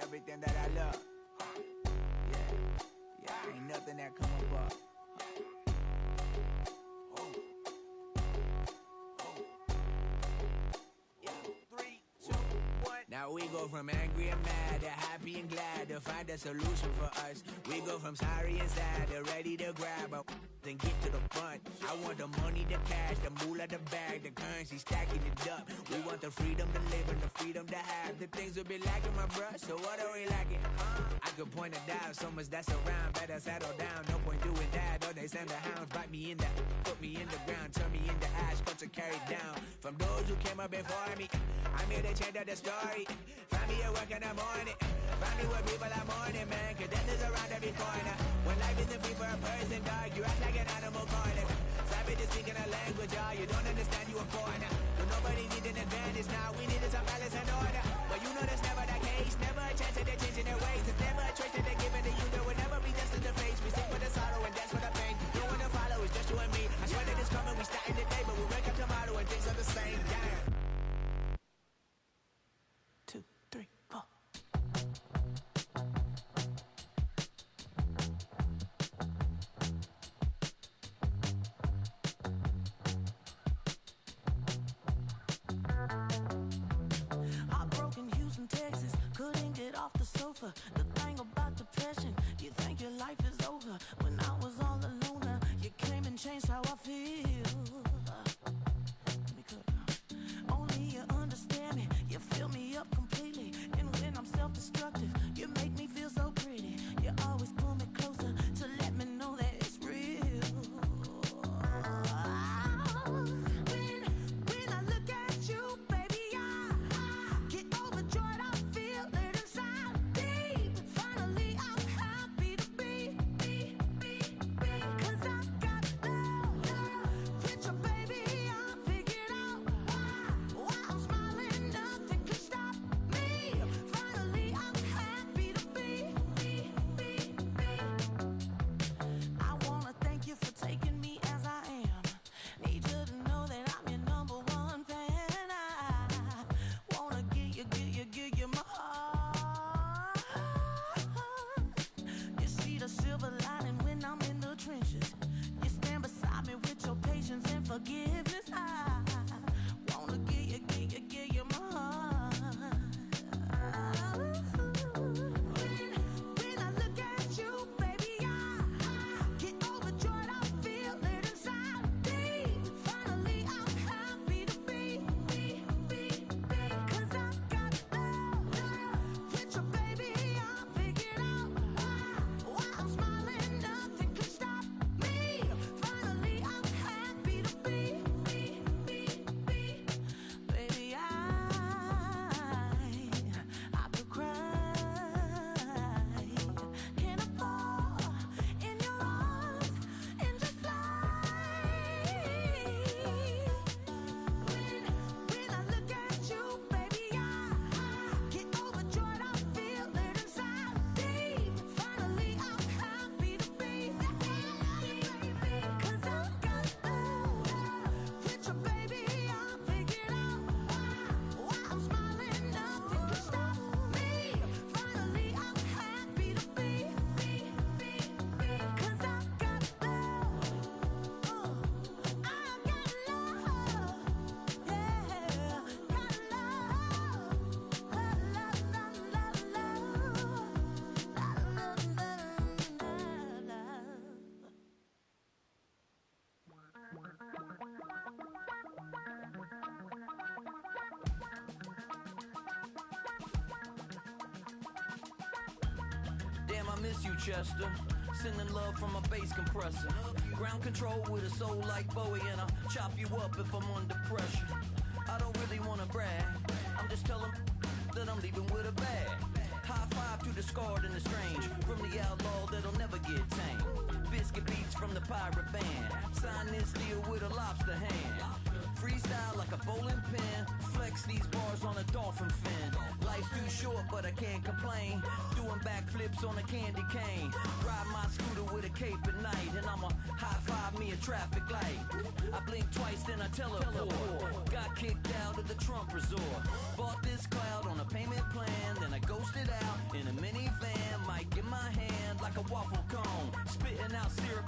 everything that I love. Yeah, ain't nothing that come above. Now we go from angry and mad to happy and glad to find a solution for us. We go from sorry and sad to ready to grab a then get to the front. I want the money, the cash, the moolah, the bag, the currency, stacking it up. We want the freedom to live and the freedom to have. The things will be lacking, my bruh, so what are we lacking? I could point it out, so much that's around. Better settle down, no point doing that. Or they send the hounds, bite me in the, put me in the ground, turn me into ash, culture carried down. From those who came up before me, I'm here to change up the story. Find me at work in the morning, find me where people are mourning, man, cause death is around every corner. When life isn't free for a person, dog, you act like an animal corner. Savage is speaking a language, y'all, you don't understand, you a foreigner. But nobody needs an advantage now, we needed some balance and order. But you know that's never the case, never a chance that they're changing their ways. It's never a choice that they're giving to you, there will never be just in the face. We sing for the sorrow and dance for the pain. No one to follow, it's just you and me. I swear that it's coming, we starting today, but we wake up tomorrow and things are the same. Damn. 2, 3, 4. Heartbroken Houston, Texas, couldn't get off the sofa. The thing about depression, you think your life is over. When I was all alone, you came and changed how I feel. Only you understand me, you fill me up completely. And when I'm self-destructive, you make me feel so pretty. You always pull me closer to let me know that it's real. When I look at you, baby, I get overjoyed. I feel it inside deep. Finally, I'm happy to be. Cause I got love with your baby. I figured out why I'm smiling. Nothing can stop me. Finally, I'm happy to be. I wanna thank you for taking me as I am. Need you to know that I'm your number one fan. I wanna give you my heart. You see the silver lining when I'm in the trenches. You stand beside me with your patience and forgiveness. I wanna give you my heart. When I look at you, baby, I get overjoyed. I feel it inside deep. Finally, I'm happy to be. Cause I got love with your baby. I figured out why I'm smiling. Nothing can stop me. Finally, I'm happy to be. Baby, I could cry. Can I fall in your arms and just fly? When I look at you, baby, I get overjoyed. I feel it inside deep. Finally, I'm happy to be. Cause I got love with your baby. I figured out why I'm smiling. Nothing can stop me. Finally, I'm happy to be. Cause I got love. I got love. Yeah, got love. Damn, I miss you, Chester. Sending love from a bass compressor. Ground control with a soul like Bowie, and I'll chop you up if I'm under pressure. I don't really wanna brag, I'm just telling that I'm leaving with a bag. High five to the scarred and the strange, from the outlaw that'll never get tamed. Biscuit beats from the pirate band, sign this deal with a lobster hand. Freestyle like a bowling pin, flex these bars on a dolphin fin. Life's too short, but I can't complain. Doing backflips on a candy cane. Ride my scooter with a cape at night, and I'ma high five me a traffic light. I blink twice, then I teleport. Got kicked out of the Trump resort. Bought this cloud on a payment plan, then I ghosted out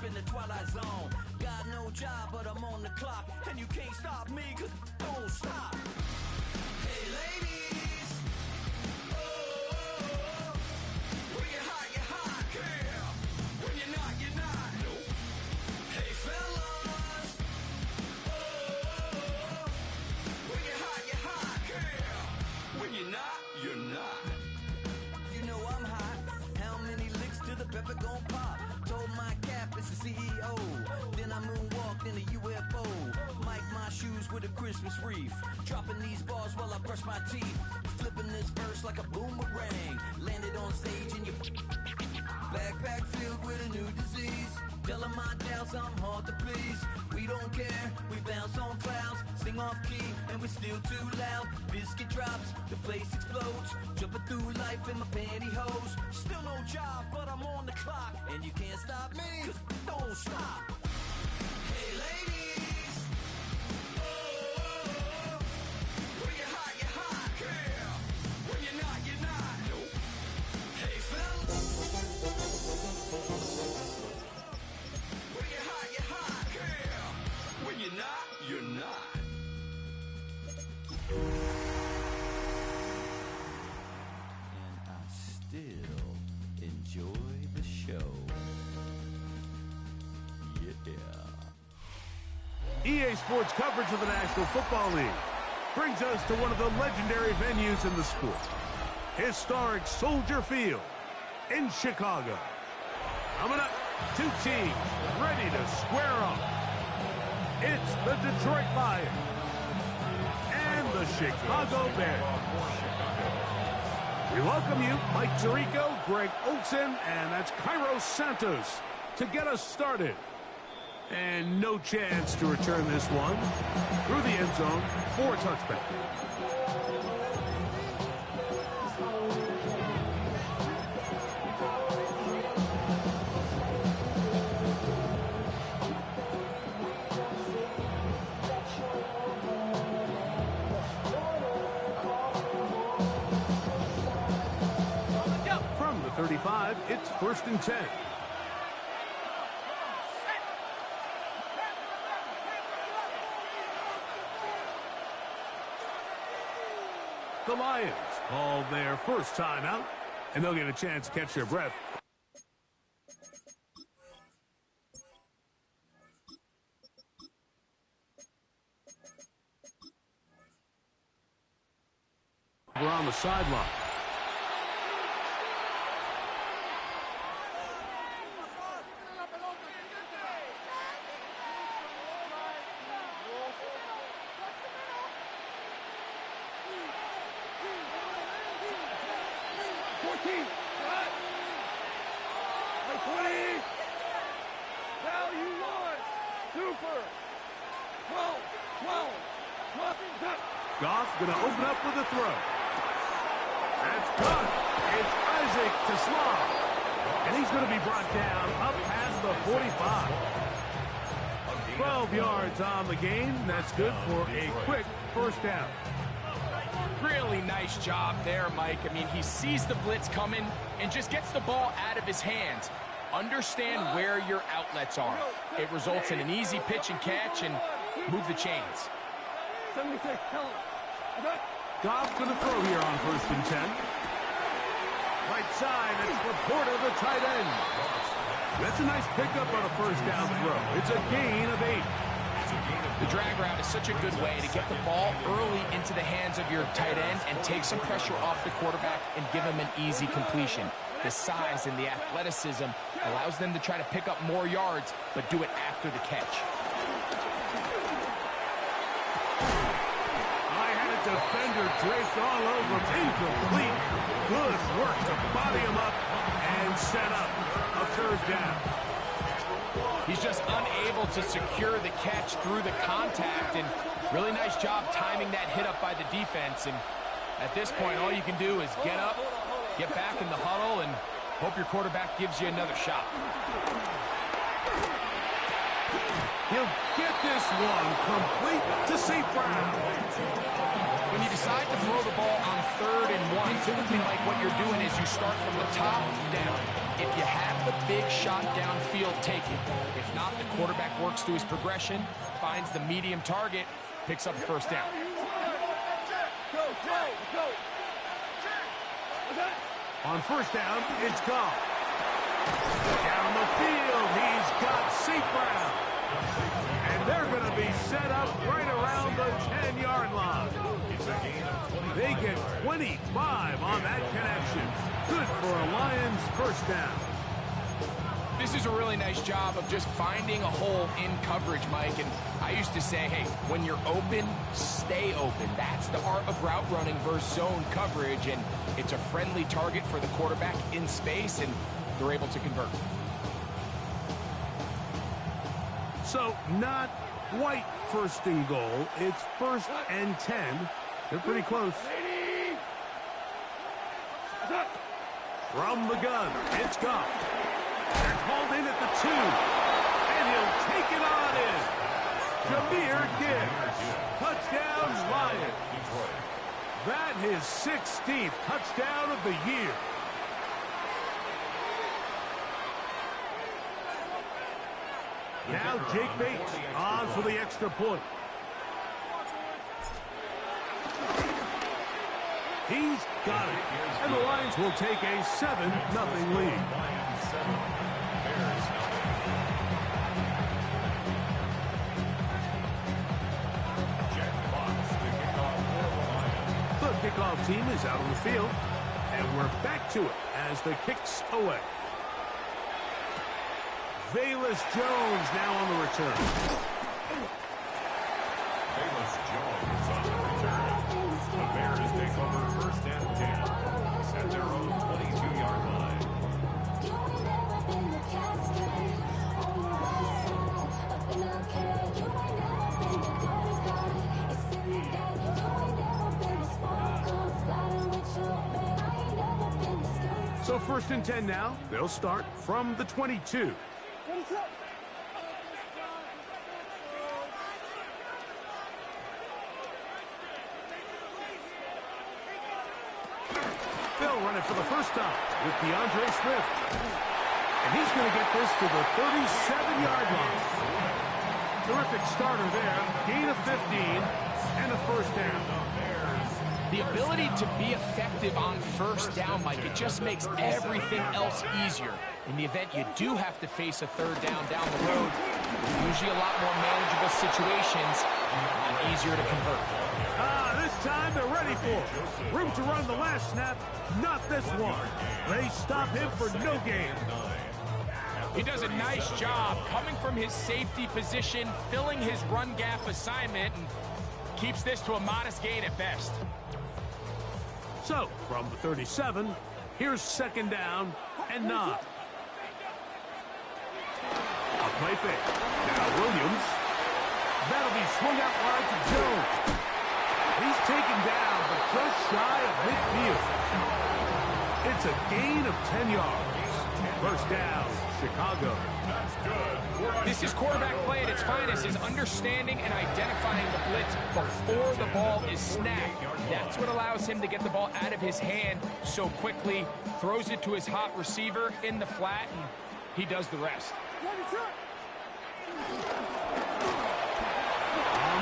deep in the twilight zone. Got no job, but I'm on the clock, and you can't stop me, cause don't stop. Hey ladies, oh, when you're hot, girl. When you're not, you're not. Nope. Hey fellas, oh, when you're hot, girl. When you're not, you're not. You know I'm hot. How many licks till the pepper gon' pop? Told my cap it's the CEO. Then I moonwalked in a UFO. Mic my shoes with a Christmas wreath. Dropping these bars while I brush my teeth. Flipping this verse like a boomerang. Landed on stage in your backpack filled with a new disease. Tell 'em my doubts, I'm hard to please. We don't care, we bounce on clouds. Sing off key, and we're still too loud. Biscuit drops, the place explodes. Jumping through life in my pantyhose. Still no job, but I'm on the clock. And you can't stop me, cause don't stop. Hey ladies, oh, when you're hot, girl. When you're not, you're not. Nope. Hey fellas, when you're hot, girl. When you're not, you're not. And I still enjoy the show. Yeah. EA Sports coverage of the National Football League brings us to one of the legendary venues in the sport, historic Soldier Field in Chicago. Coming up, two teams ready to square off. It's the Detroit Lions and the Chicago Bears. We welcome you, Mike Tirico, Greg Olson, and that's Kairos Santos to get us started. And no chance to return this one through the end zone for a touchback. From the 35, it's 1st and 10. The Lions call their first timeout, and they'll get a chance to catch their breath. We're on the sideline. Goff going to open up with a throw. That's good. It's Isaac to Slav. And he's going to be brought down up past the 45. 12 yards on the game. That's good for a quick first down. Really nice job there, Mike. I mean, he sees the blitz coming and just gets the ball out of his hands. Understand where your outlets are. It results in an easy pitch and catch and move the chains. 76, tell him. Goff's going to throw here on 1st and 10. Right side, it's Laporta, the tight end. That's a nice pickup on a first down throw. It's a gain of 8. The drag route is such a good way to get the ball early into the hands of your tight end and take some pressure off the quarterback and give him an easy completion. The size and the athleticism allows them to try to pick up more yards, but do it after the catch. Defender draped all over him. Incomplete. Good work to body him up and set up a 3rd down. He's just unable to secure the catch through the contact, and really nice job timing that hit up by the defense. And at this point, all you can do is get up, get back in the huddle, and hope your quarterback gives you another shot. He'll get this one complete to St. Brown. When you decide to throw the ball on 3rd and 1, typically, Mike, what you're doing is you start from the top down. if you have the big shot downfield, take it. If not, the quarterback works through his progression, finds the medium target, picks up the first down. On first down, it's Goff. Down the field, he's got St. Brown. And they're going to be set up right around the 10-yard line. They get 25 on that connection. Good for a Lions first down. This is a really nice job of just finding a hole in coverage, Mike. And I used to say, hey, when you're open, stay open. That's the art of route running versus zone coverage. And it's a friendly target for the quarterback in space, and they're able to convert. So not quite first and goal. It's 1st and 10. They're pretty close. From the gun, it's Goff. They're called in at the 2. And he'll take it on in. Jahmyr Gibbs. Touchdown, Lions. That his 16th touchdown of the year. Now Jake Bates on for the extra point. He's got it. And the Lions will take a 7-0 lead. The kickoff team is out on the field. And we're back to it as the kick's away. Velus Jones now on the return. Velus Jones on the return. The Bears take over 1st and 10 at their own 22-yard line. So 1st and 10 now. They'll start from the 22. They'll run it for the first time with DeAndre Swift. And he's going to get this to the 37-yard line. Terrific starter there. Gain of 15 and a first down. The ability to be effective on first down, Mike, it just makes everything else easier. In the event you do have to face a third down the road, usually a lot more manageable situations and easier to convert. This time they're ready for it. Room to run the last snap, not this one. They stop him for no gain. He does a nice job coming from his safety position, filling his run gap assignment, and keeps this to a modest gain at best. So, from the 37, here's 2nd down and 9. A play fake. Now Williams. That'll be swung out wide to Jones. He's taken down, but just shy of midfield. It's a gain of 10 yards. First down, Chicago. That's good. This is quarterback play at its finest, is understanding and identifying the blitz before the ball is snapped. That's what allows him to get the ball out of his hand so quickly, throws it to his hot receiver in the flat, and he does the rest. On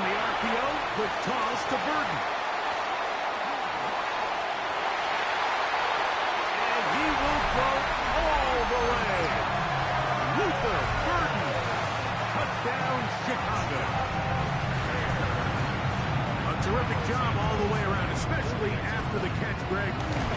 the RPO, quick toss to Burton. And he will go all the way. Luther Burton. Touchdown, Chicago. A terrific job all the way around, especially after the catch, Greg,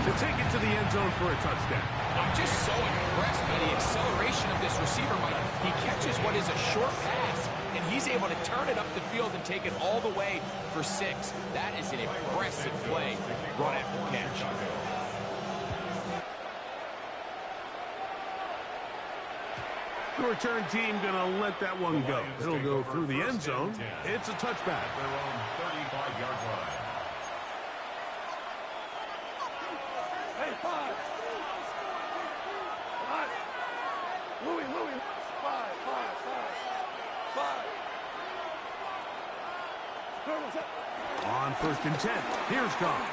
to take it to the end zone for a touchdown. I'm just so impressed by the acceleration of this receiver, Mike. He catches what is a short pass, and he's able to turn it up the field and take it all the way for 6. That is an impressive play run after catch. The return team going to let that one go. It'll go through the end zone. It's a touchback. Their own 35-yard line. Hey, 5. 5. Louis. 5. 5. On 1st and 10, here's Goff.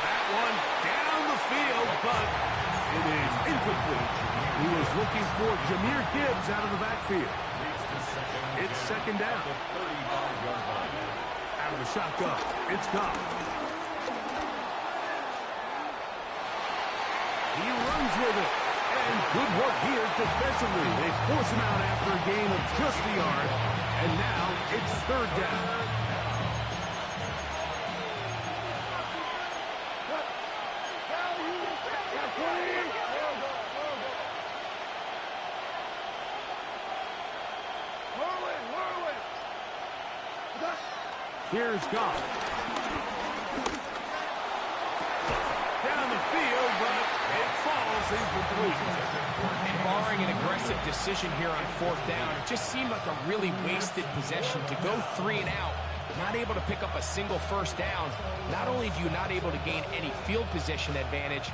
That one down the field, but it is incomplete. He was looking for Jahmyr Gibbs out of the backfield. It's second down. Out of the shotgun. It's gone. He runs with it. And good work here defensively. They force him out after a gain of just a yard. And now it's third down. Here's Goff. Down the field, but it falls incomplete. And barring an aggressive decision here on fourth down, it just seemed like a really wasted possession to go 3 and out, not able to pick up a single first down. Not only do you not able to gain any field position advantage,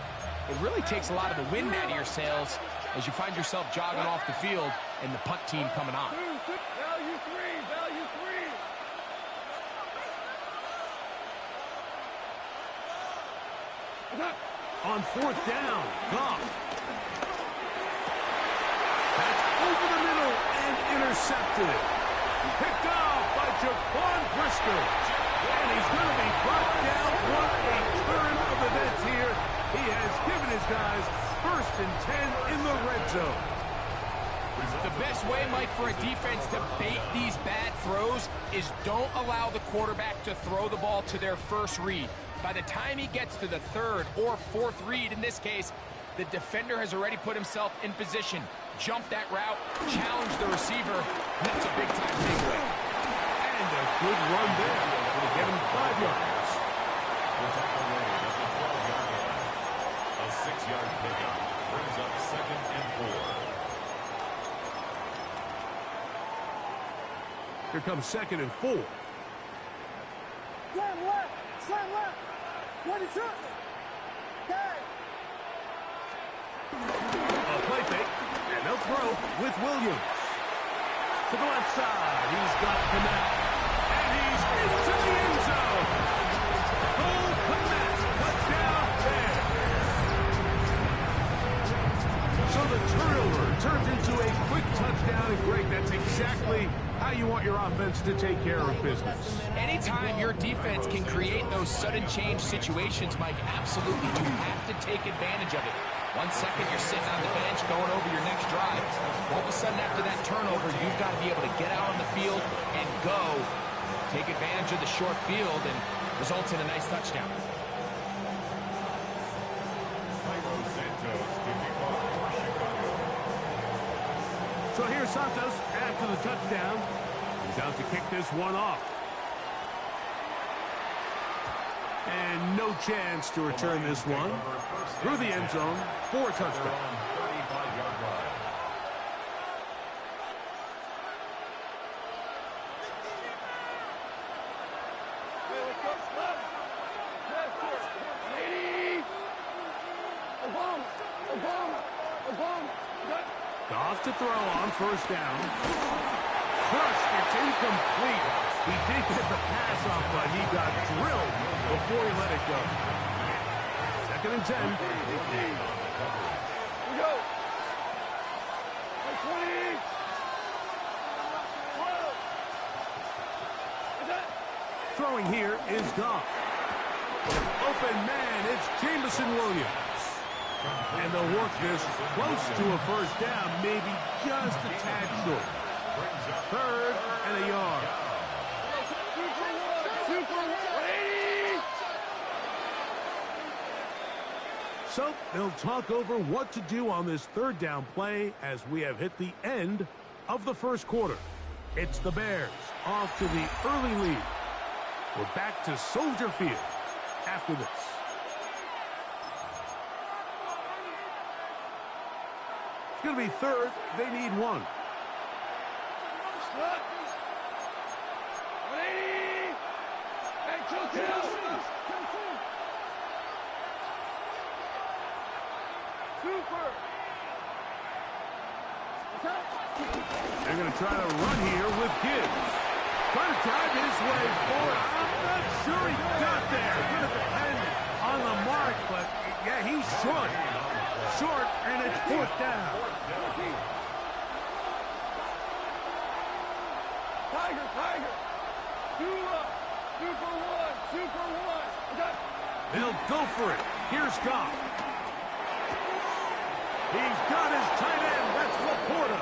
it really takes a lot of the wind out of your sails as you find yourself jogging off the field and the punt team coming on. Value three. On fourth down, Goff. That's over the middle and intercepted. Picked off by Jaquan Brisker. And he's going to be brought down. What a turn of events here. He has given his guys 1st and 10 in the red zone. The best way, Mike, for a defense to bait these bad throws is don't allow the quarterback to throw the ball to their first read. By the time he gets to the 3rd or 4th read, in this case, the defender has already put himself in position. Jump that route, challenge the receiver, and that's a big-time takeaway. And a good run there. It'll get him 5 yards. A 6-yard pickup brings up 2nd and 4. Here comes 2nd and 4. Slam left. 22. A play fake, and they'll throw with Williams. To the left side, he's got Kmet. And he's into the end zone. Cole Kmet, touchdown there. So the turnover turns into a quick touchdown, and Greg, that's exactly how you want your offense to take care of business. Anytime your defense can create those sudden change situations, Mike, absolutely, you have to take advantage of it. 1 second, you're sitting on the bench going over your next drive. All of a sudden, after that turnover, you've got to be able to get out on the field and go. Take advantage of the short field, and results in a nice touchdown. So here's Santos after the touchdown. He's out to kick this one off. And no chance to return this one. Through the end zone for a touchdown. Goff to throw on first down. First, it's incomplete. He did get the pass off, but he got drilled before he let it go. 2nd and 10. Here we go. 20. Throwing here is Goff. Open man, it's Jameson Williams. And they'll work this close to a first down, maybe just a tad short. 3rd and a yard. So they'll talk over what to do on this 3rd down play as we have hit the end of the first quarter. It's the Bears off to the early lead. We're back to Soldier Field after this. It's going to be 3rd. They need 1. They're going to try to run here with Gibbs. Trying to drive his way forward. I'm not sure he got there. Going to depend on the mark, but yeah, he short. Short, and it's fourth down. Tiger, Tiger. 2 up. 2 for 1. 2 for 1. They'll go for it. Here's Goff. He's got his tight end. That's Laporta.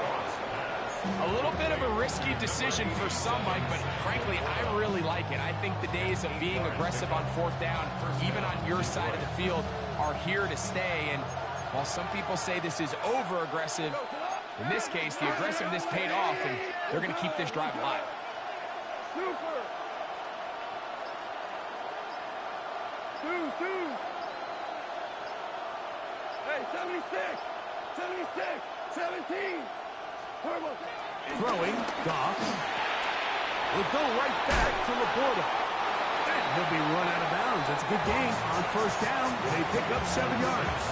A little bit of a risky decision for some, Mike, but frankly, I really like it. I think the days of being aggressive on fourth down, even on your side of the field, are here to stay. And while some people say this is over-aggressive, in this case, the aggressiveness paid off, and they're going to keep this drive alive. Super. 2. Hey, 76. 76. 17. Turbo. Throwing, Goff. Will go right back to Laporta. And he'll be run out of bounds. That's a good gain on first down. They pick up 7 yards.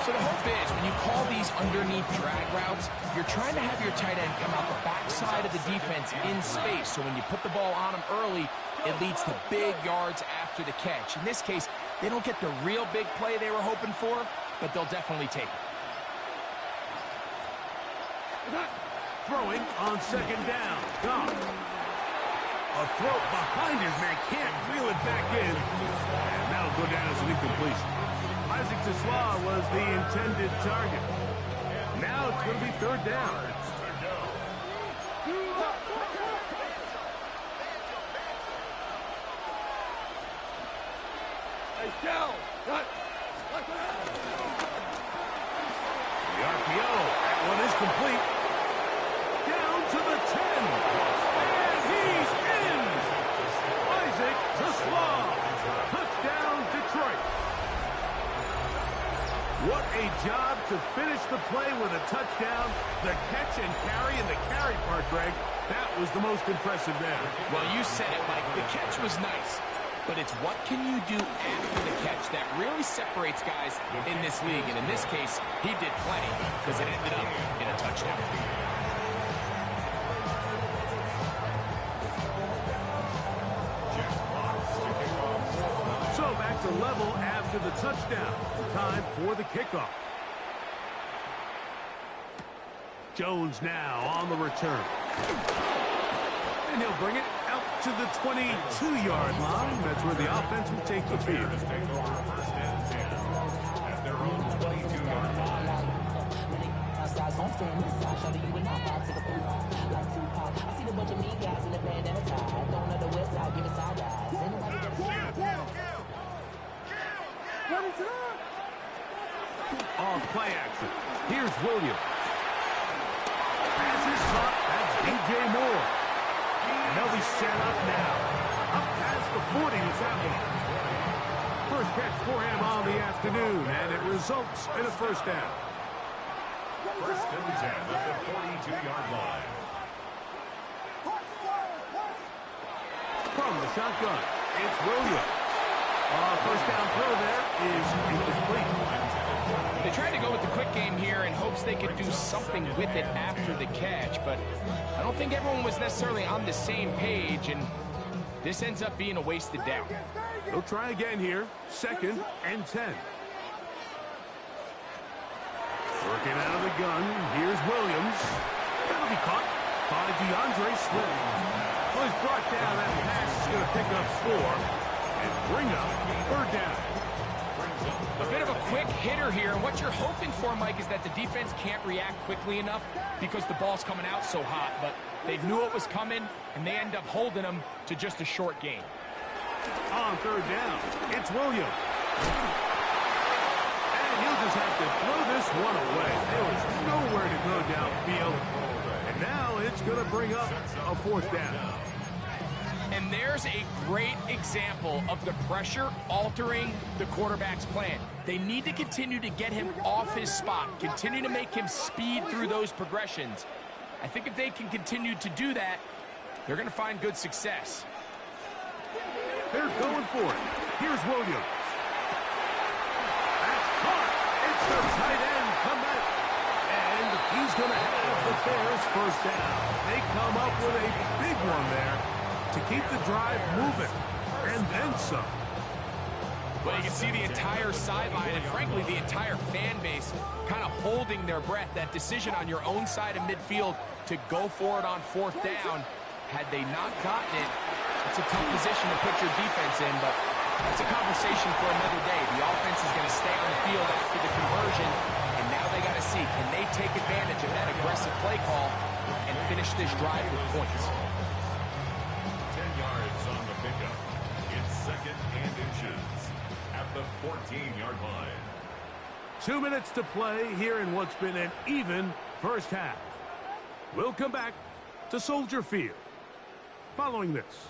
So the hope is, when you call these underneath drag routes, you're trying to have your tight end come out the backside of the defense in space. So when you put the ball on him early, it leads to big yards after the catch. In this case, they don't get the real big play they were hoping for, but they'll definitely take it. Throwing on second down. Goff. A throw behind his man. Can't reel it back in. And that'll go down as an incompletion. Isaac Tesla was the intended target. Now it's going to be third down. Hey, Cal. The RPO. That one is complete. Down to the 10. And he's in. Isaac Tesla. Touchdown, Detroit. What a job to finish the play with a touchdown. The catch and carry, and the carry part, Greg, that was the most impressive there. Well, you said it, Mike. The catch was nice, but it's what can you do after the catch that really separates guys in this league. And in this case, he did plenty because it ended up in a touchdown. So back to level after the touchdown. Time for the kickoff. Jones now on the return. And he'll bring it out to the 22-yard line. That's where the offense will take the field. Take over first and 10 at their own 22-yard line. Off play action. Here's Williams. Pass is caught. That's DJ Moore. And they'll be set up now. Up past the 40 with that one. First catch for him on the afternoon, and it results in a first down. First and 10 at the 42-yard line. From the shotgun, it's Williams. First down throw there is incomplete. They tried to go with the quick game here in hopes they could do something with it after the catch, but I don't think everyone was necessarily on the same page, and this ends up being a wasted down. They'll try again here. Second and 10. Working out of the gun. Here's Williams. That'll be caught by DeAndre Swift. Well, he's brought down. That pass is going to pick up 4 and bring up third down. A bit of a quick hitter here, and what you're hoping for, Mike, is that the defense can't react quickly enough because the ball's coming out so hot, but they knew it was coming, and they end up holding them to just a short gain. On third down, it's Williams. And he'll just have to throw this one away. There was nowhere to go downfield. And now it's going to bring up a fourth down. And there's a great example of the pressure altering the quarterback's plan. They need to continue to get him off his spot, continue to make him speed through those progressions. I think if they can continue to do that, they're going to find good success. They're going for it. Here's Williams. That's caught. It's their tight end come back. And he's going to have the Bears first down. They come up with a big one there to keep the drive moving. And then some. Well, you can see the entire sideline and, frankly, the entire fan base kind of holding their breath. That decision on your own side of midfield to go for it on 4th down, had they not gotten it, it's a tough position to put your defense in, but that's a conversation for another day. The offense is going to stay on the field after the conversion, and now they got to see, can they take advantage of that aggressive play call and finish this drive with points? 10 yards on the pickup. It's 2nd and inches at the 14-yard line. 2 minutes to play here in what's been an even first half. We'll come back to Soldier Field following this.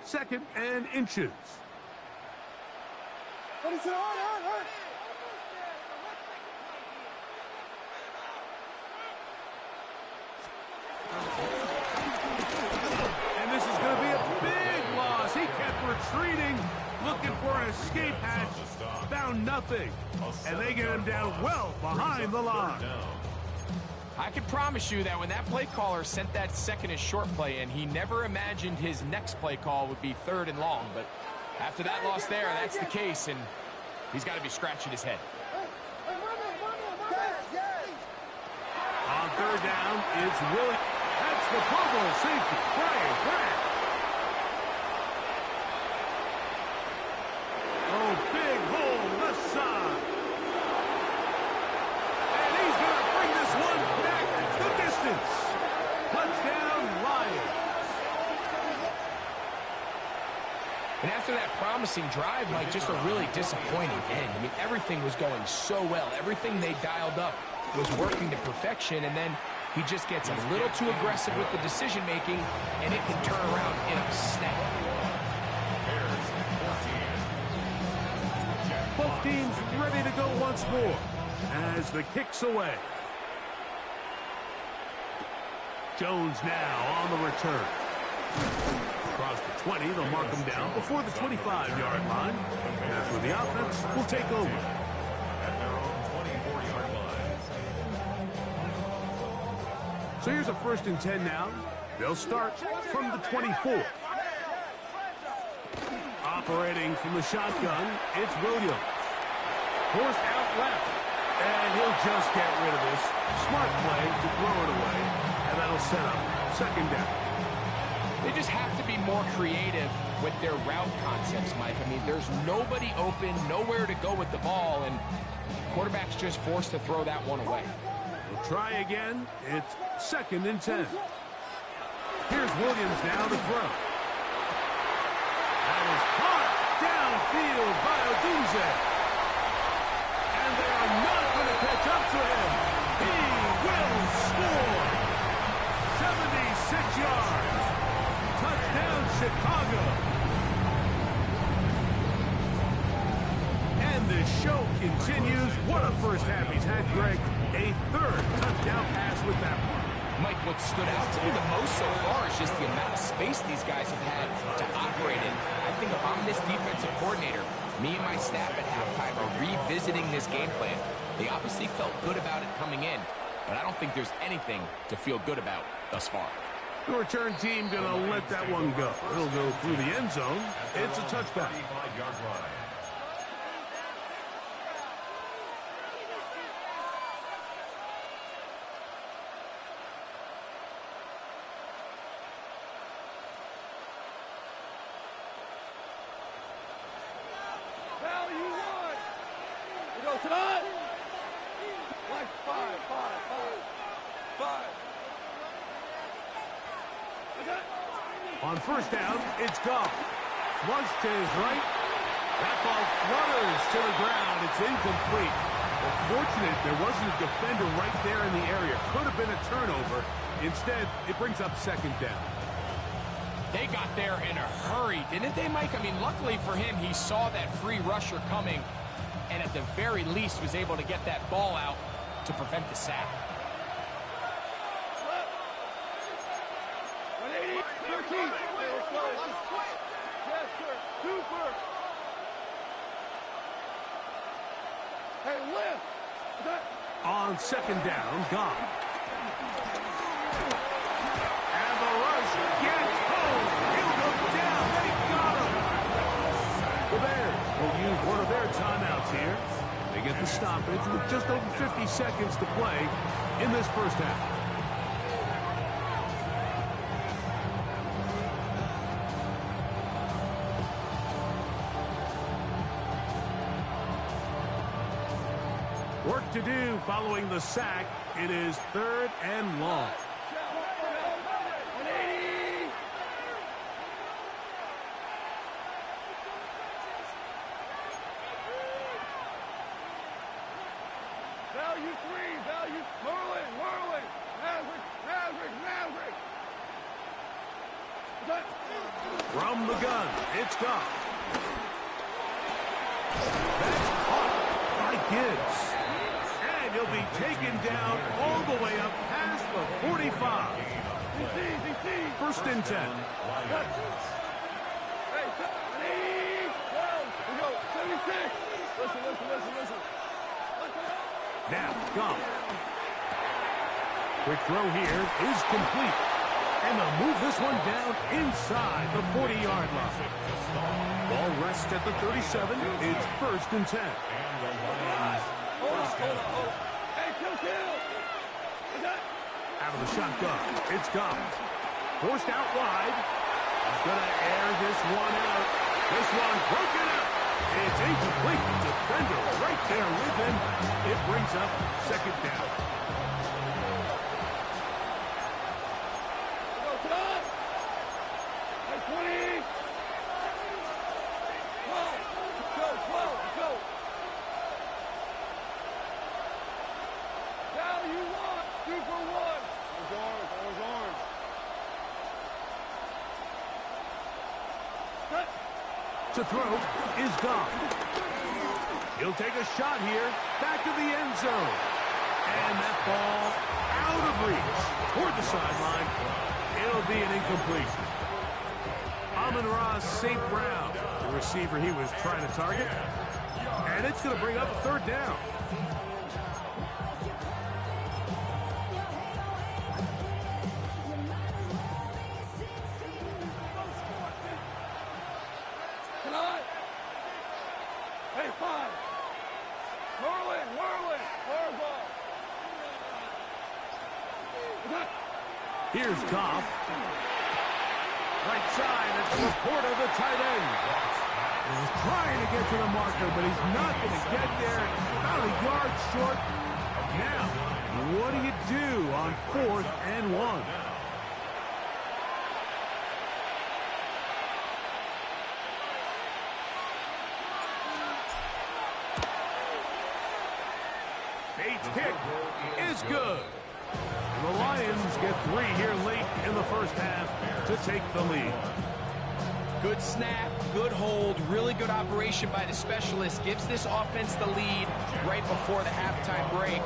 Second and inches. What is it on? And this is going to be a big loss. He kept retreating, looking for an escape hatch. Found nothing. And they get him down well behind the line. I can promise you that when that play caller sent that second and short play in, he never imagined his next play call would be 3rd and long. But after that loss there, that's the case, and he's got to be scratching his head. On 3rd down, it's Willie. That's the Pro Bowl safety, Brian Grant. Oh, big hole, left side. And he's going to bring this one back the distance. Touchdown, Lions. And after that promising drive, Mike, just a really disappointing end. I mean, everything was going so well. Everything they dialed up was working to perfection, and then he just gets a little too aggressive with the decision-making, and it can turn around in a snap. Both teams ready to go once more as the kick's away. Jones now on the return. Across the 20, they'll mark him down before the 25-yard line. That's where the offense will take over. At their own 24-yard line. So here's a 1st and 10 now. They'll start from the 24. Operating from the shotgun, it's Williams. Forced out left. And he'll just get rid of this. Smart play to throw it away. And that'll set up 2nd down. They just have to be more creative with their route concepts, Mike. I mean, there's nobody open, nowhere to go with the ball, and quarterback's just forced to throw that one away. We'll try again. It's 2nd and 10. Here's Williams now to throw. That is caught downfield by Odunze. And they are not going to catch up to him. He will score. 76 yards. Touchdown, Chicago. And the show continues. What a first half he's had, Greg. A 3rd touchdown pass with that one. Mike, what stood out to me the most so far is just the amount of space these guys have had to operate in. I think if I'm this defensive coordinator, me and my staff at halftime are revisiting this game plan. They obviously felt good about it coming in, but I don't think there's anything to feel good about thus far. The return team going to let that one go. It'll go through the end zone. It's a touchback. 35-yard line. Hell, you won. We go tonight. Like 5. On 1st down, it's Goff. Flush to his right. That ball flutters to the ground. It's incomplete. Well, fortunate there wasn't a defender right there in the area. Could have been a turnover. Instead, it brings up 2nd down. They got there in a hurry, didn't they, Mike? I mean, luckily for him, he saw that free rusher coming, and at the very least was able to get that ball out to prevent the sack. 180, 13. Yes, sir. Super. Hey, lift. On 2nd down, Goff. And the rush stoppage with just over 50 seconds to play in this first half. Work to do following the sack. It is 3rd and long. Value 3, value, Merlin, Maverick. From the gun, it's gone. That's caught by Gibbs. And he'll be taken down all the way up past the 45. First and 10. Hey, 76. Listen. Now, gone. Quick throw here is complete. And they'll move this one down inside the 40-yard line. Ball rests at the 37. It's 1st and 10. Hold on. Hey, kill. Out of the shotgun. It's gone. Forced out wide. He's going to air this one out. This one broken out. It's incomplete. Defender right there with him. It brings up 2nd down. Hey, 20. Go. Value 1, 2 for 1. Those arms. Cut. To throw is gone. He'll take a shot here. Back to the end zone. And that ball out of reach toward the sideline. It'll be an incompletion. Amon-Ra St. Brown, the receiver he was trying to target. And it's going to bring up 3rd down. Hey, 5. Merlin. Here's Goff. Right side, it's Laporta, the tight end. He's trying to get to the marker, but he's not going to get there. About a yard short. Now, what do you do on 4th and 1? Bates' kick is good. The Lions get 3 here late in the first half to take the lead. Good snap, good hold, really good operation by the specialist. Gives this offense the lead right before the halftime break.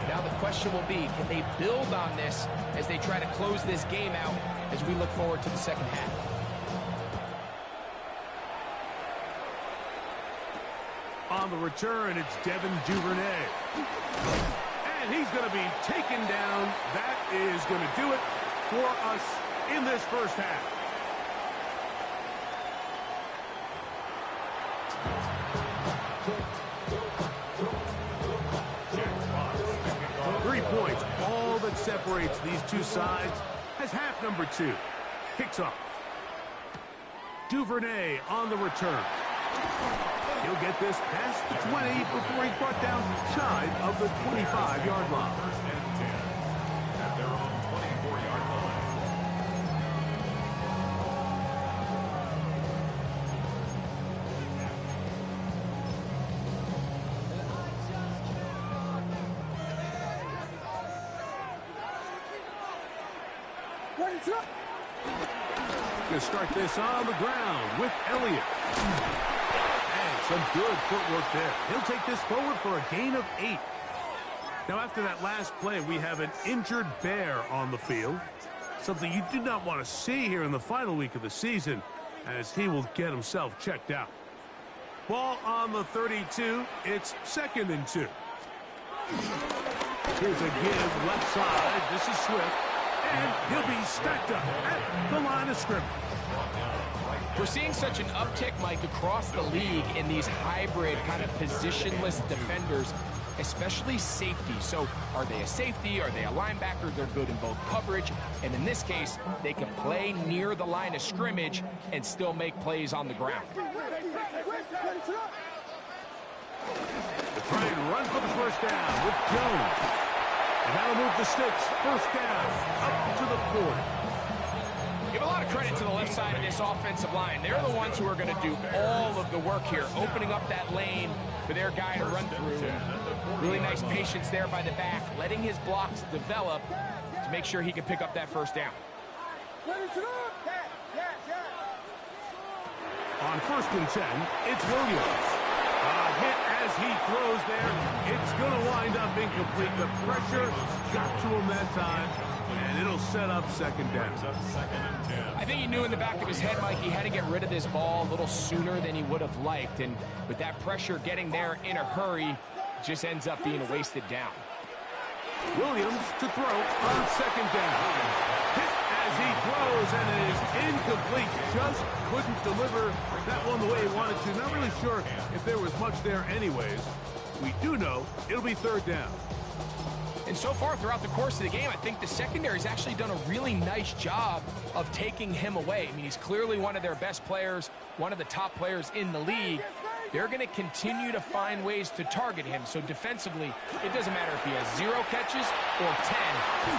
Now the question will be, can they build on this as they try to close this game out as we look forward to the second half? On the return, it's Devin Duvernay. And he's going to be taken down. That is going to do it for us in this first half. All that separates these two sides as half number 2 kicks off. Duvernay on the return. He'll get this past the 20 before he's brought down shy of the 25-yard line. First and 10 at their own 24-yard line. Going to start this on the ground with Elliott. And some good footwork there. He'll take this forward for a gain of 8. Now, after that last play, we have an injured Bear on the field. Something you do not want to see here in the final week of the season, as he will get himself checked out. Ball on the 32. It's 2nd and 2. Here's a give left side. This is Swift. And he'll be stacked up at the line of scrimmage. We're seeing such an uptick, Mike, across the league in these hybrid kind of positionless defenders. especially safety. So are they a safety? Are they a linebacker? They're good in both coverage. And in this case, they can play near the line of scrimmage and still make plays on the ground. Try and run for the first down with Jones. And that'll move the sticks. First down, up to the 40. Give a lot of credit to the left side of this offensive line. They're the ones who are going to do all of the work here, opening up that lane for their guy to run through. Really nice patience there by the back, letting his blocks develop to make sure he can pick up that first down. On 1st and 10, it's Williams. Hit as he throws there. It's going to wind up incomplete. The pressure got to him that time, and it'll set up 2nd down. I think he knew in the back of his head, Mike, he had to get rid of this ball a little sooner than he would have liked. And with that pressure getting there in a hurry, it just ends up being a wasted down. Williams to throw on 2nd down. Hit as he throws, and it is incomplete. Just couldn't deliver that one the way he wanted to. Not really sure if there was much there anyways. We do know it'll be 3rd down. And so far throughout the course of the game, I think the secondary's actually done a really nice job of taking him away. I mean, he's clearly one of their best players, one of the top players in the league. They're going to continue to find ways to target him. So defensively, it doesn't matter if he has 0 catches or 10.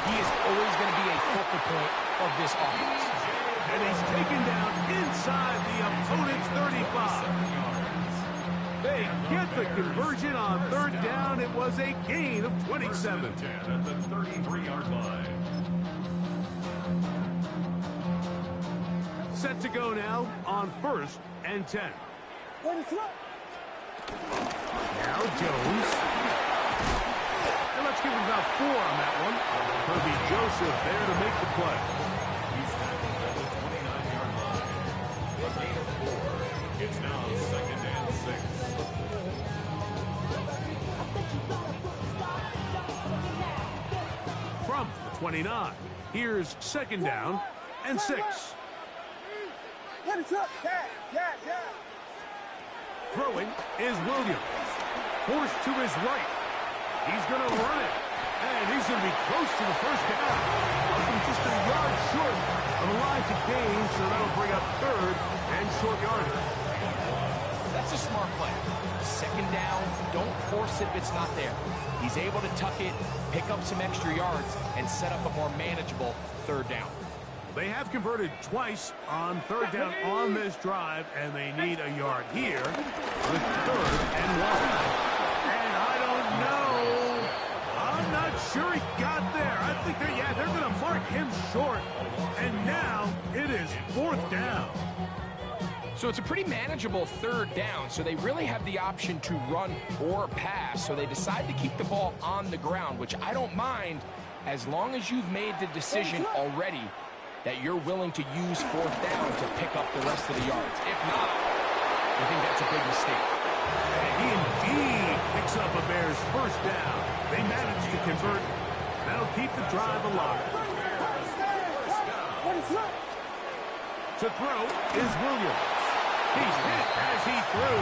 He is always going to be a focal point of this offense. And he's taken down inside the opponent's 35. They get the conversion on 3rd down. It was a gain of 27. At the 33-yard line. Set to go now on 1st and 10. Now Jones. And let's give him about 4 on that one. Herbie Joseph there to make the play. He's tackled at the 29-yard line. A gain of 4. It's now 2nd and 6. From the 29, here's 2nd down and 6. Throwing is Williams. Forced to his right. He's going to run it. And he's going to be close to the first down. Looking just a yard short of the line to gain, so that'll bring up 3rd and short yardage. That's a smart play. 2nd down, don't force it if it's not there. He's able to tuck it, pick up some extra yards, and set up a more manageable 3rd down. They have converted twice on 3rd down on this drive, and they need a yard here with 3rd and 1. And I don't know. I'm not sure he got there. I think they're going to mark him short. And now it is 4th down. So it's a pretty manageable 3rd down, so they really have the option to run or pass. So they decide to keep the ball on the ground, which I don't mind as long as you've made the decision already that you're willing to use 4th down to pick up the rest of the yards. If not, I think that's a big mistake. And he indeed picks up a Bears 1st down. They manage to convert. That'll keep the drive alive. To throw is Williams. He's hit as he threw.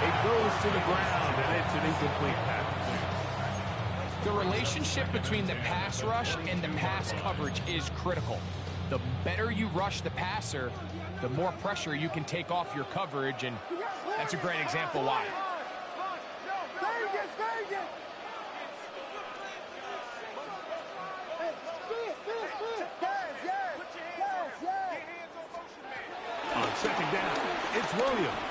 It goes to the ground, and it's an incomplete pass. The relationship between the pass rush and the pass coverage is critical. The better you rush the passer, the more pressure you can take off your coverage, and that's a great example why. On 2nd down, it's Williams.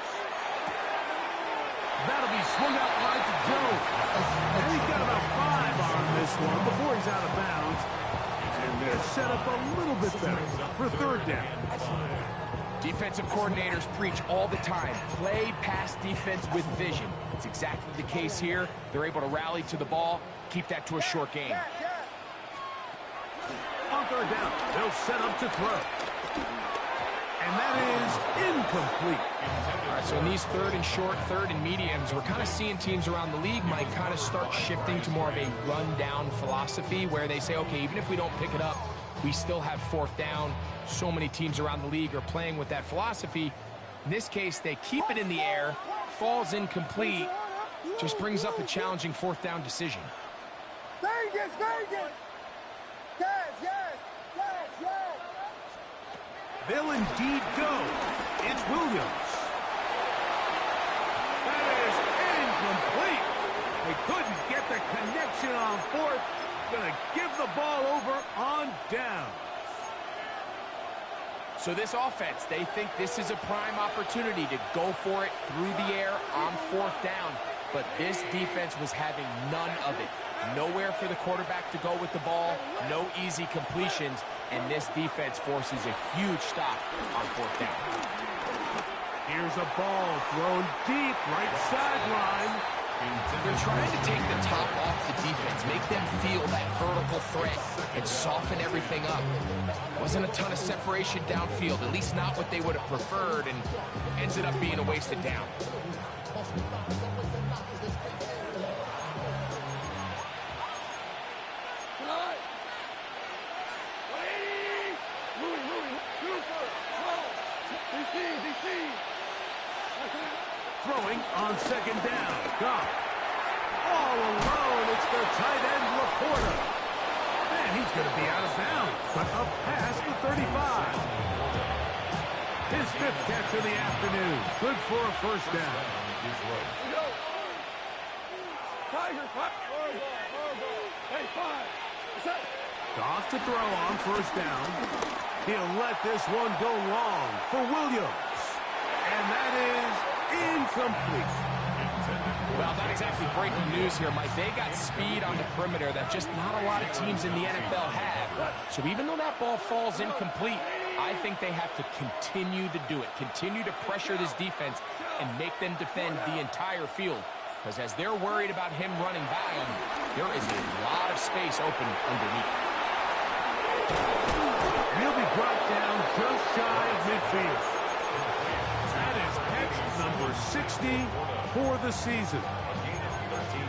That'll be swung out wide to Jones. And he's got about 5 on this one before he's out of bounds. And they're set up a little bit better for 3rd down. Defensive coordinators preach all the time, play pass defense with vision. It's exactly the case here. They're able to rally to the ball, keep that to a short game. On 3rd down, they'll set up to throw. And that is incomplete. All right, so in these 3rd and short, 3rd and mediums, we're kind of seeing teams around the league, Mike, kind of start shifting to more of a run-down philosophy where they say, okay, even if we don't pick it up, we still have 4th down. So many teams around the league are playing with that philosophy. In this case, they keep it in the air, falls incomplete, Just brings up a challenging fourth down decision. Vegas, Vegas! Yes, yes, yes, yes! They'll indeed go. It's Williams. That is incomplete. They couldn't get the connection on fourth. Gonna give the ball over on down. So this offense, they think this is a prime opportunity to go for it through the air on fourth down. But this defense was having none of it. Nowhere for the quarterback to go with the ball, no easy completions, and this defense forces a huge stop on fourth down. Here's a ball thrown deep right sideline. They're trying to take the top off the defense, make them feel that vertical threat, and soften everything up. Wasn't a ton of separation downfield, at least not what they would have preferred, and ended up being a wasted down. Throwing on second down. Goff. All alone, it's the tight end, Laporta. And he's going to be out of bounds, but up past the 35. His fifth catch of the afternoon. Good for a first down. Tiger, hey, 5. Goff to throw on first down. He'll let this one go long for Williams. And that is incomplete. Well, not exactly breaking news here, Mike. They got speed on the perimeter that just not a lot of teams in the NFL have. So even though that ball falls incomplete, I think they have to continue to do it. Continue to pressure this defense and make them defend the entire field. Because as they're worried about him running by them, there is a lot of space open underneath. He'll be brought down just shy of midfield. That is catch number 60 for the season.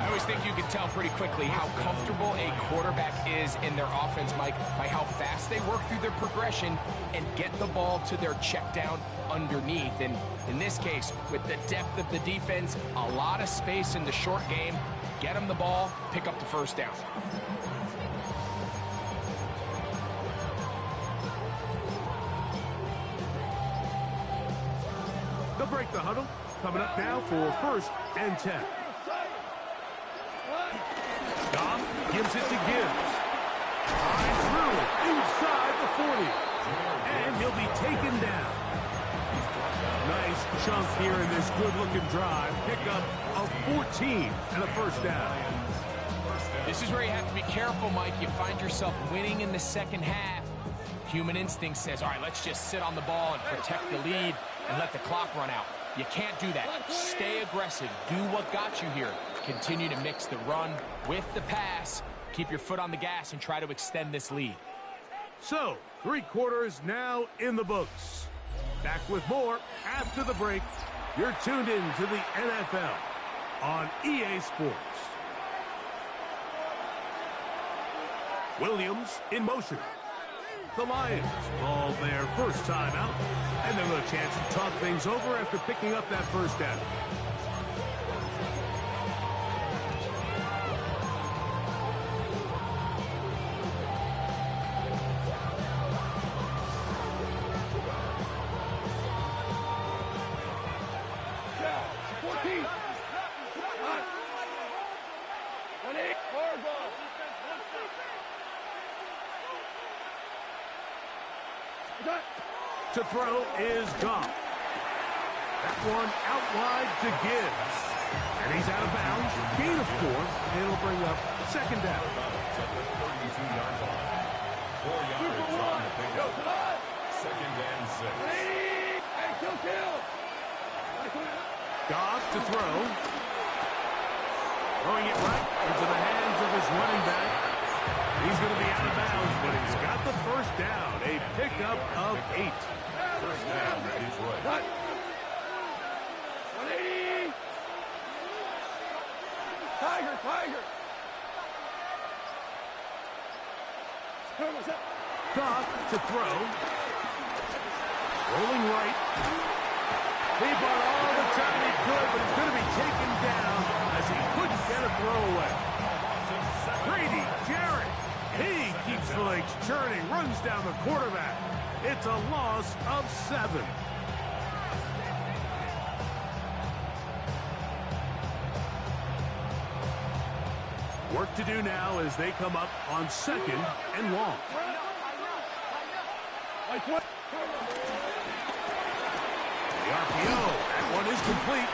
I always think you can tell pretty quickly how comfortable a quarterback is in their offense, Mike, by how fast they work through their progression and get the ball to their check down underneath. And in this case, with the depth of the defense, a lot of space in the short game, get them the ball, pick up the first down. They'll break the huddle. Coming up now for first and 10. Goff gives it to Gibbs. High through inside the 40. And he'll be taken down. Nice chunk here in this good-looking drive. Pickup of 14 and a first down. This is where you have to be careful, Mike. You find yourself winning in the second half. Human instinct says, all right, let's just sit on the ball and protect the lead and let the clock run out. You can't do that. Stay aggressive. Do what got you here. Continue to mix the run with the pass. Keep your foot on the gas and try to extend this lead. So, 3 quarters now in the books. Back with more after the break. You're tuned in to the NFL on EA Sports. Williams in motion. The Lions call their first timeout, and they'll have a chance to talk things over after picking up that first down. To throw is Goff. That one out wide to Gibbs. And he's out of bounds. Gain of 4. And it'll bring up second down. 32-yard line. 4 yards on the pickup. Second and 6. Hey, kill. Goff to throw. Throwing it right into the hands of his running back. He's going to be out of bounds, but he's got the first down. A pickup of 8. First down, Detroit. 180. Tiger. Goff to throw. Rolling right. He bought all the time he could, but he's going to be taken down as and a throwaway. Brady Jarrett. He keeps the legs churning, runs down the quarterback. It's a loss of 7. Work to do now as they come up on 2nd and long. The RPO, that one is complete.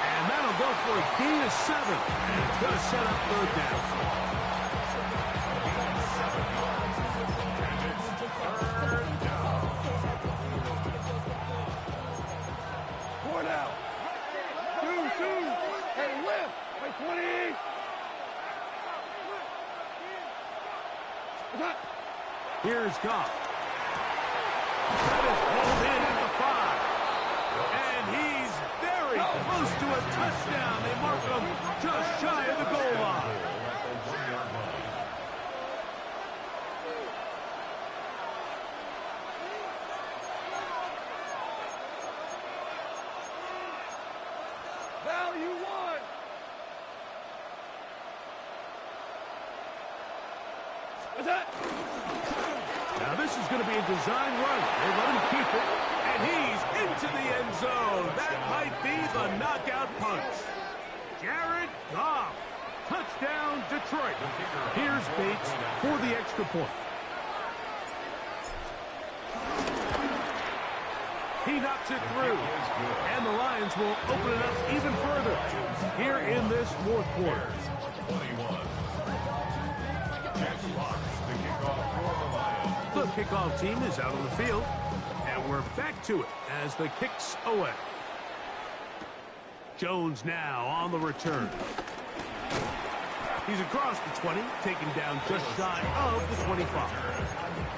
And that'll go for a gain of 7. And it's going to set up 3rd down. Four down. 2, and lift. By 28. Here's Goff. That is pulled in at the 5. And he's very close to a touchdown. They mark him just shy of the goal line. Value 1. What's that? Now this is going to be a design run. They let him keep it, and he's into the end zone. That might be the knockout punch. Jared Goff. Touchdown, Detroit. Here's Bates for the extra point. He knocks it through, and the Lions will open it up even further here in this 4th quarter. The kickoff team is out on the field, and we're back to it as the kick's away. Jones now on the return. He's across the 20, taken down just shy of the 25.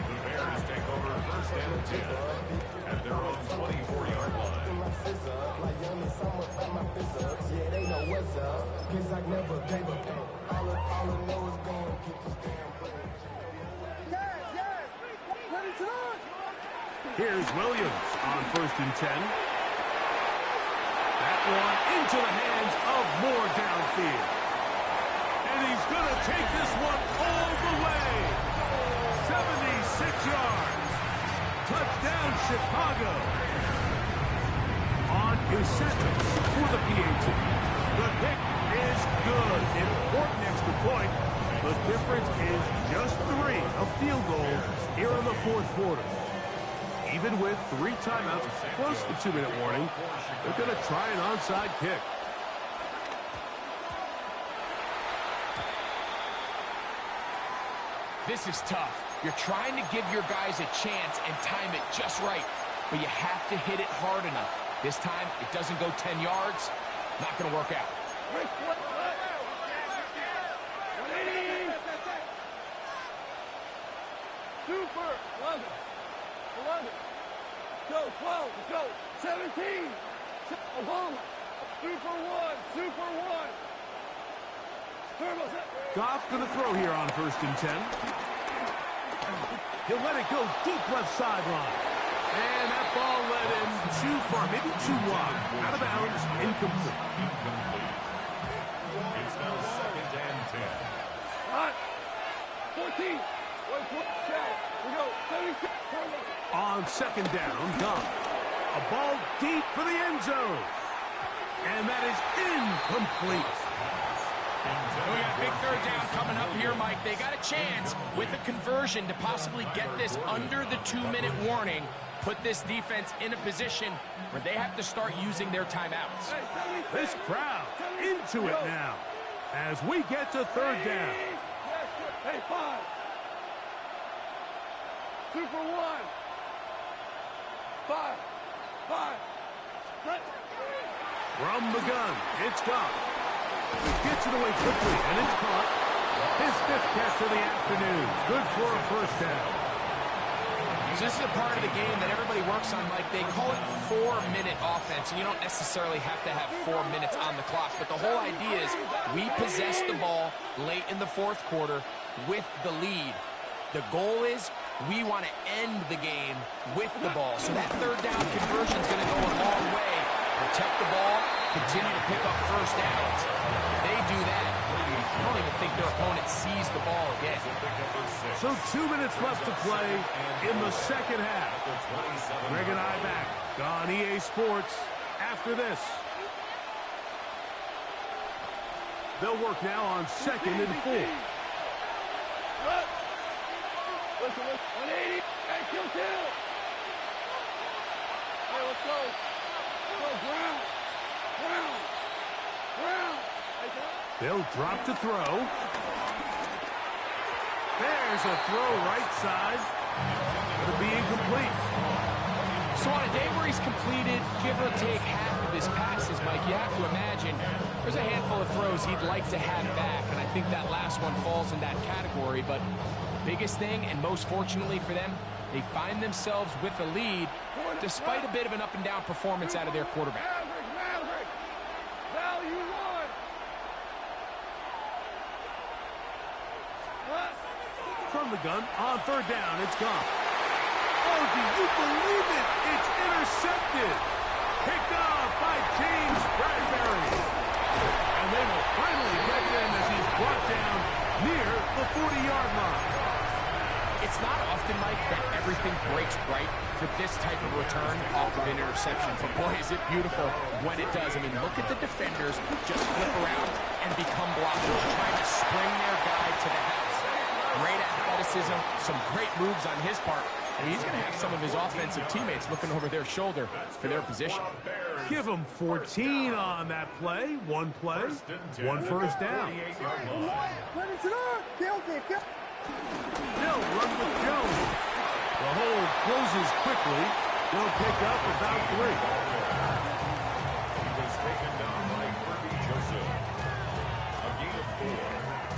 The Bears take over 1st and 10 at their own 24-yard line. Here's Williams on 1st and 10. That one into the hands of Moore downfield. And he's going to take this one all the way. 76 yards. Touchdown, Chicago. On Usetas for the PAT. The kick is good. Important extra point. The difference is just 3 of field goals here in the 4th quarter. Even with 3 timeouts plus the 2-minute warning, they're going to try an onside kick. This is tough. You're trying to give your guys a chance and time it just right, but you have to hit it hard enough. This time, it doesn't go 10 yards. Not going to work out. Super. 11. Go, 12. Go. 17. Obama. Super 1. Super 1. Goff going to throw here on 1st and 10. He'll let it go deep left sideline. And that ball led him too far, maybe too wide. Out of bounds, incomplete. It's now 2nd and 10. Hot. 14. 1-4. We go. 76. On 2nd down, Goff. A ball deep for the end zone. And that is incomplete. We got a big 3rd down coming up here, Mike. They got a chance with a conversion to possibly get this under the 2-minute warning, put this defense in a position where they have to start using their timeouts. This crowd into it now as we get to 3rd down. Hey, 5. Super 1. 5. From the gun, it's Goff. He gets it away quickly, and it's caught. His 5th catch of the afternoon. Good for a 1st down. So this is a part of the game that everybody works on, Mike. They call it 4-minute offense, and you don't necessarily have to have 4 minutes on the clock. But the whole idea is we possess the ball late in the 4th quarter with the lead. The goal is we want to end the game with the ball. So that 3rd down conversion is going to go a long way. Protect the ball, continue to pick up first downs. If they do that, I don't even think their opponent sees the ball again. So 2 minutes left to play in the second half. Greg and I back on EA Sports after this. They'll work now on 2nd and 4. Listen, 180. Hey, kill. Hey, let's go. Ground. They'll drop to throw. There's a throw right side. It'll be incomplete. So on a day where he's completed, give or take half of his passes, Mike, you have to imagine there's a handful of throws he'd like to have back, and I think that last one falls in that category. But the biggest thing, and most fortunately for them, they find themselves with a lead despite a bit of an up-and-down performance out of their quarterback. Maverick. Value one. From the gun, on 3rd down, it's gone. Oh, do you believe it? It's intercepted. Picked off by James Bradbury. And they will finally get him as he's brought down near the 40-yard line. It's not often, Mike, that everything breaks right for this type of return off of an interception. But boy, is it beautiful when it does. I mean, look at the defenders just flip around and become blockers, trying to spring their guy to the house. Great athleticism, some great moves on his part. And he's going to have some of his offensive teammates looking over their shoulder for their position. Give him 14 on that play. One play, one first down. They'll run with Jones. The hold closes quickly. They'll pick up about 3. He was taken down by Kirby Joseph. A gain of 4.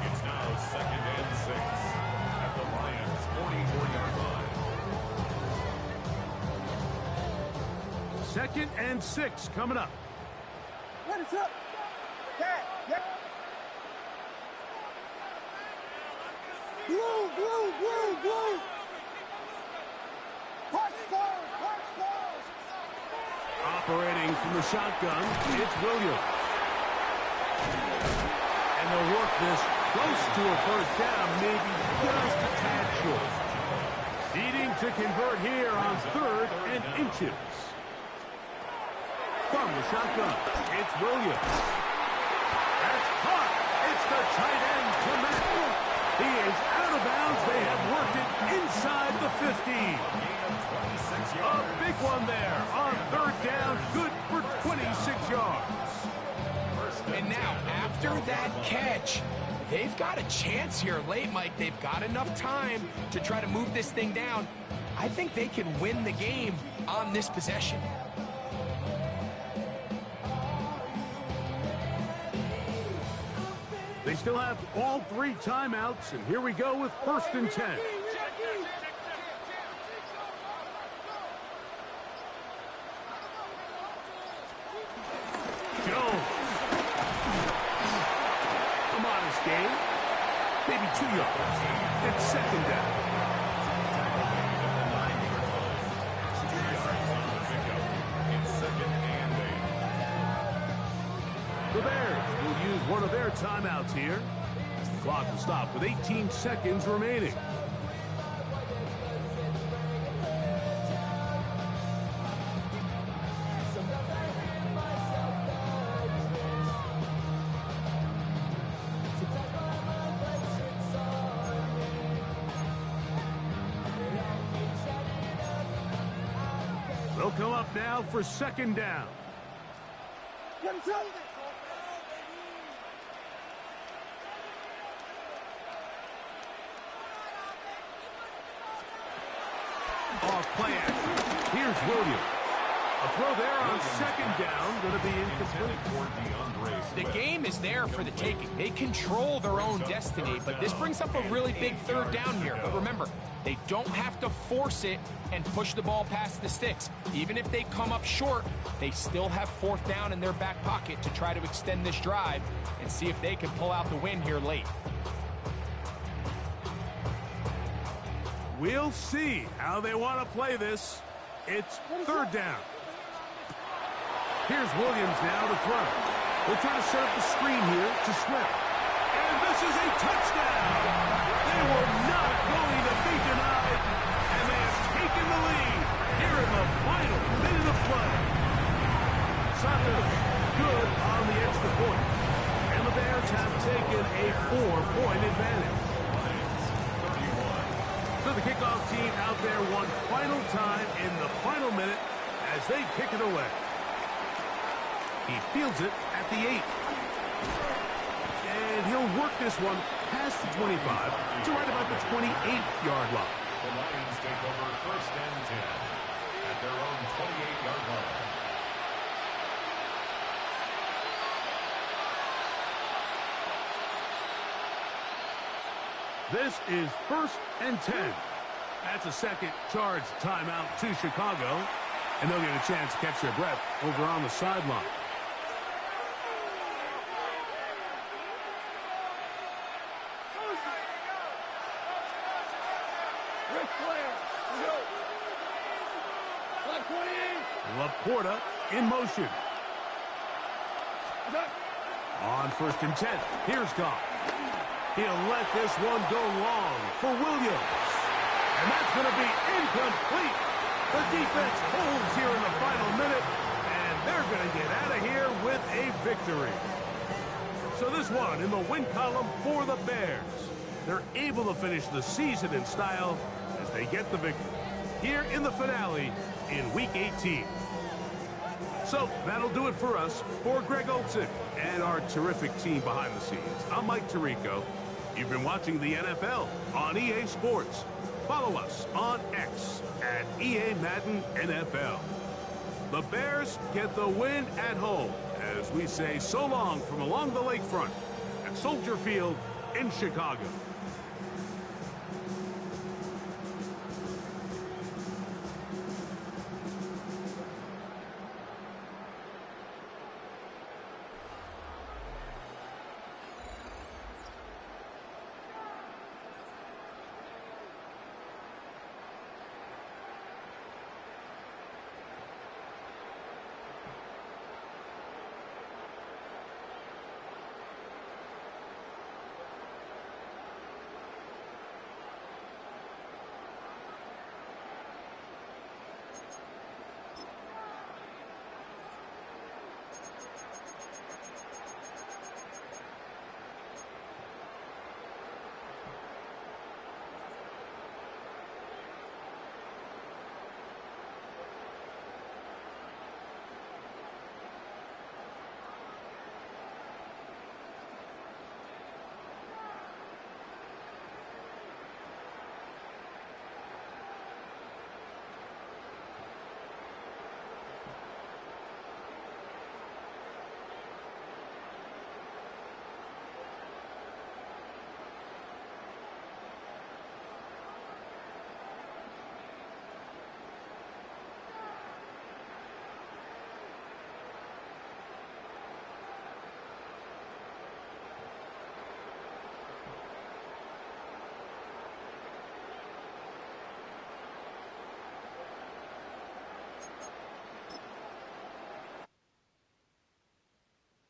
It's now 2nd and 6 at the Lions' 44-yard line. 2nd and 6 coming up. What is up? Yeah. Blue. Watch balls. Operating from the shotgun, it's Williams. And they'll work this close to a first down, maybe just a tad short. Needing to convert here on 3rd and inches. From the shotgun, it's Williams. That's caught. It's the tight end to Madden. He is out of bounds. They have worked it inside the 15. A big one there on 3rd down. Good for 26 yards. And now, after that catch, they've got a chance here late, Mike. They've got enough time to try to move this thing down. I think they can win the game on this possession. They still have all 3 timeouts, and here we go with 1st and 10. Jones. A modest gain. Maybe 2 yards. It's 2nd down. The Bears will use one of their timeouts here. The clock will stop with 18 seconds remaining. They'll come up now for 2nd down. Off play action. Here's Williams. A throw there on 2nd down. Going to be incomplete. The game is there for the taking. They control their own destiny, but this brings up a really big 3rd down here. But remember, they don't have to force it and push the ball past the sticks. Even if they come up short, they still have 4th down in their back pocket to try to extend this drive and see if they can pull out the win here late. We'll see how they want to play this. It's 3rd down. Here's Williams now to throw. They'll try to set up the screen here to Swift. And this is a touchdown! They were not going to be denied, and they have taken the lead here in the final minute of play. Santos, good on the extra point. And the Bears have taken a 4-point advantage. So the kickoff team out there one final time in the final minute as they kick it away. He fields it at the 8. And he'll work this one past the 25 to right about the 28-yard line. The Lions take over 1st and 10 at their own 28-yard line. This is 1st and 10. That's a second charge timeout to Chicago. And they'll get a chance to catch their breath over on the sideline. Ric Flair. Go. Line 28. Laporta in motion. On 1st and 10. Here's Goff. He'll let this one go long for Williams. And that's going to be incomplete. The defense holds here in the final minute, and they're going to get out of here with a victory. So this one in the win column for the Bears. They're able to finish the season in style as they get the victory here in the finale in Week 18. So that'll do it for us. For Greg Olson and our terrific team behind the scenes, I'm Mike Tirico. You've been watching the NFL on EA Sports. Follow us on X at EA Madden NFL. The Bears get the win at home as we say so long from along the lakefront at Soldier Field in Chicago.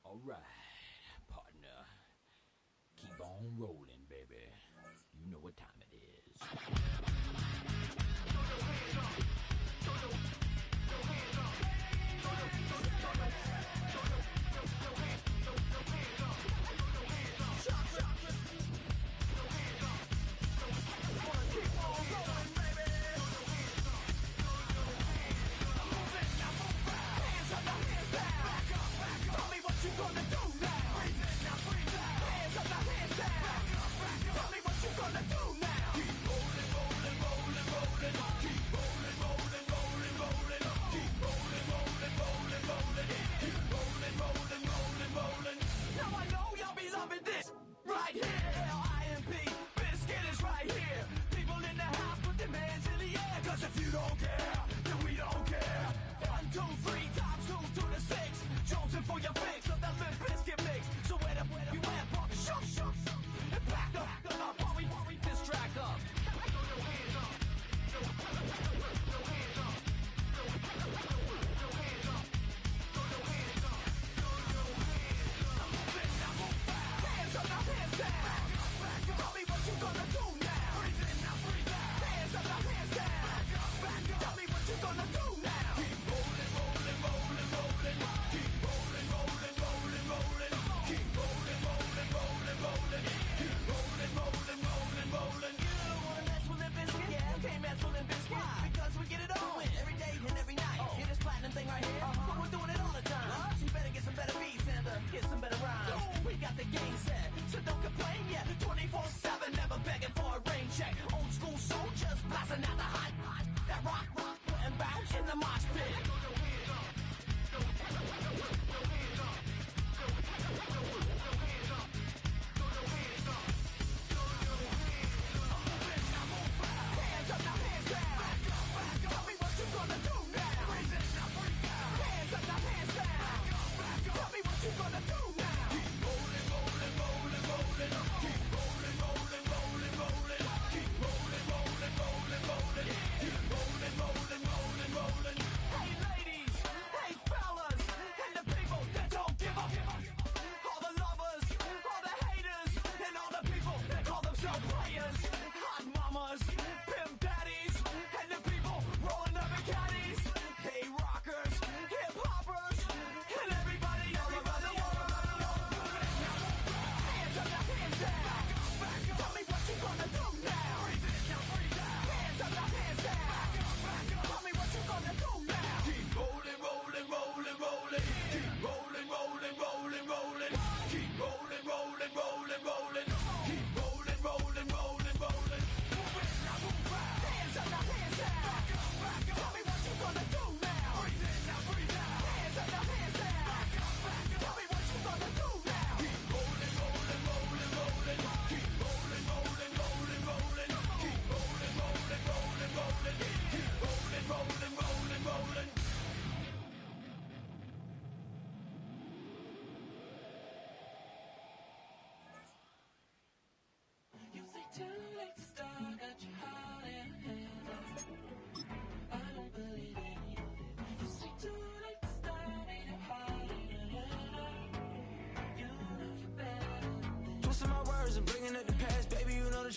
All right, partner. Keep on rolling, baby. You know what time it is. For your fix of that lip biscuit.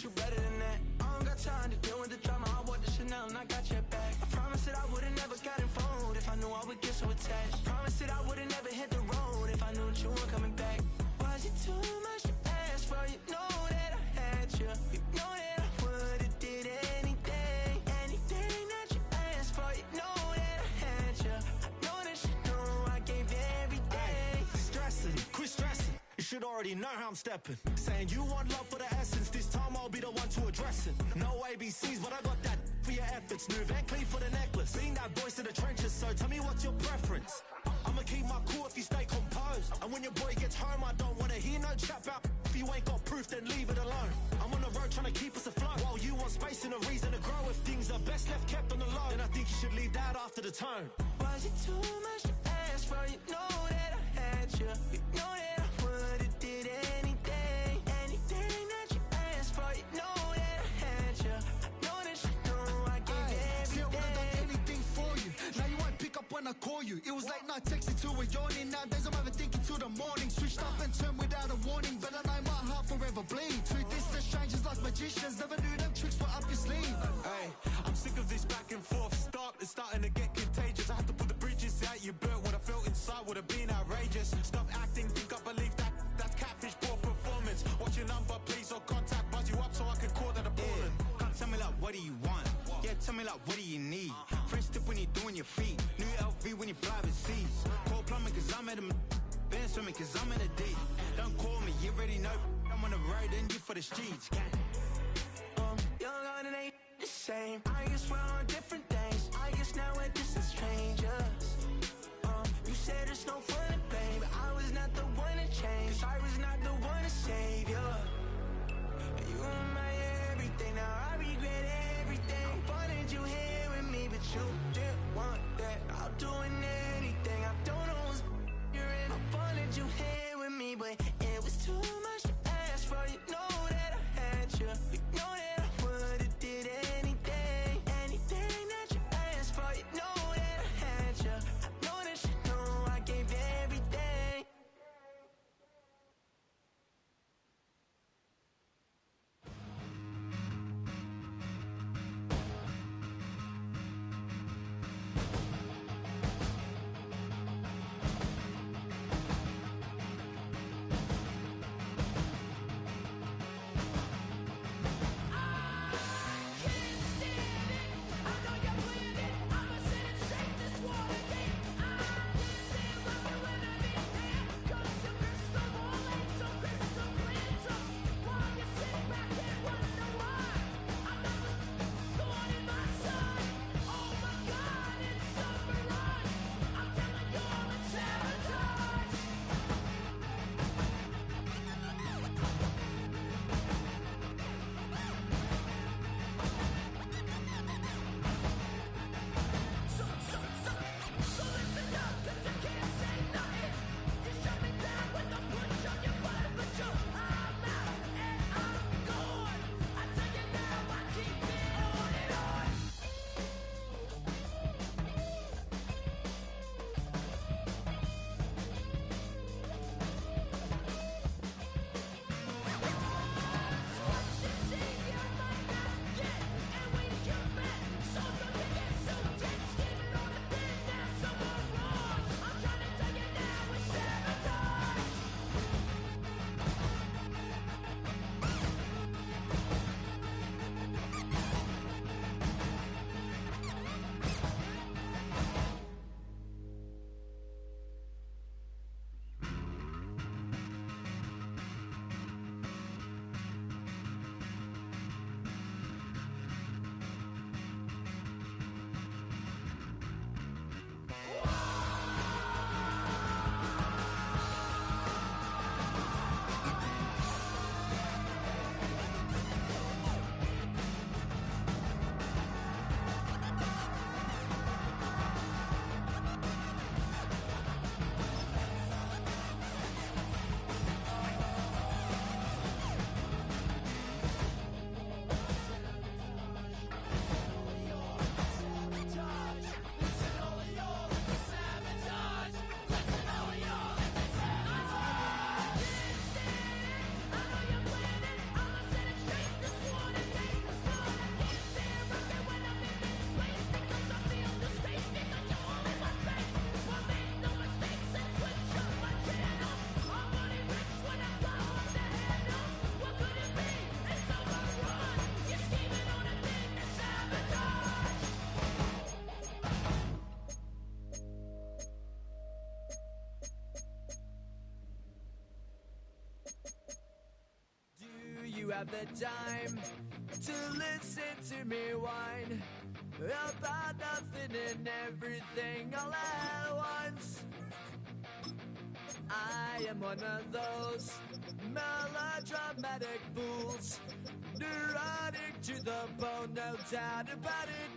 you better than that. I don't got time to deal with the drama. I want the Chanel and I got your back. I promise that I would've never gotten phoned if I knew I would get so attached. I promise that I would've never hit the road if I knew that you weren't coming back. Was it too much to ask for? You know that I had you. You know that I would've did anything, anything that you asked for. You know that I had you. I know that you know I gave everything. Stressing, quit stressing. You should already know how I'm stepping. Saying you want love for the essence. This time I'll be the one to address it. No ABCs, but I got that for your efforts. New Van Cleef for the necklace. Being that voice in the trenches, so tell me what's your preference. I'ma keep my cool if you stay composed. And when your boy gets home, I don't wanna hear no chat about. If you ain't got proof, then leave it alone. I'm on the road trying to keep us afloat. While you want space and a reason to grow. If things are best left kept on the low, then I think you should leave that after the tone. Was it too much to ask for? You know that I had you. You know that I would've did anything, anything that you asked for. You know that I had you. I know that you know I gave everything. See, I would've done anything for you. Now you won't pick up when I call you. It was late night texting till we're yawning. Nowadays I'm overthinking till the morning. Switched up and turned without a warning, but I know my heart forever bleeds. Two distant strangers like magicians. Never knew them tricks were up your sleeve. Hey, I'm sick of this back and forth. It's starting to get contagious. I have to put the bridges out you built. What I felt inside would have been outrageous. Stop acting, think I believe that. That's catfish, poor performance. Watch your number, please, or contact. Buzz you up so I can call that appalling. Can't tell me like, what do you want? Yeah, tell me like, what do you need? French tip when you're doing your feet. New LV when you fly overseas. Call plumbing cause I'm at a band swimming cause I'm in a deep. Don't call me, you already know. I'm on the road and you for the streets. Young on it ain't the same. I guess we're on different things. I guess now we're distant strangers. You said there's no fun to blame, but I was not the one to change. Cause I was not the one to save you. You were my everything, now I regret everything. I wanted you here with me, but you didn't want that. I'll do anything, I don't know what's you're in. I wanted you here with me, but it was too much to ask for. You know that I had you. You know that I would've did anything, anything that you asked for. You know that I had have the time to listen to me whine about nothing and everything all at once. I am one of those melodramatic fools, neurotic to the bone, no doubt about it.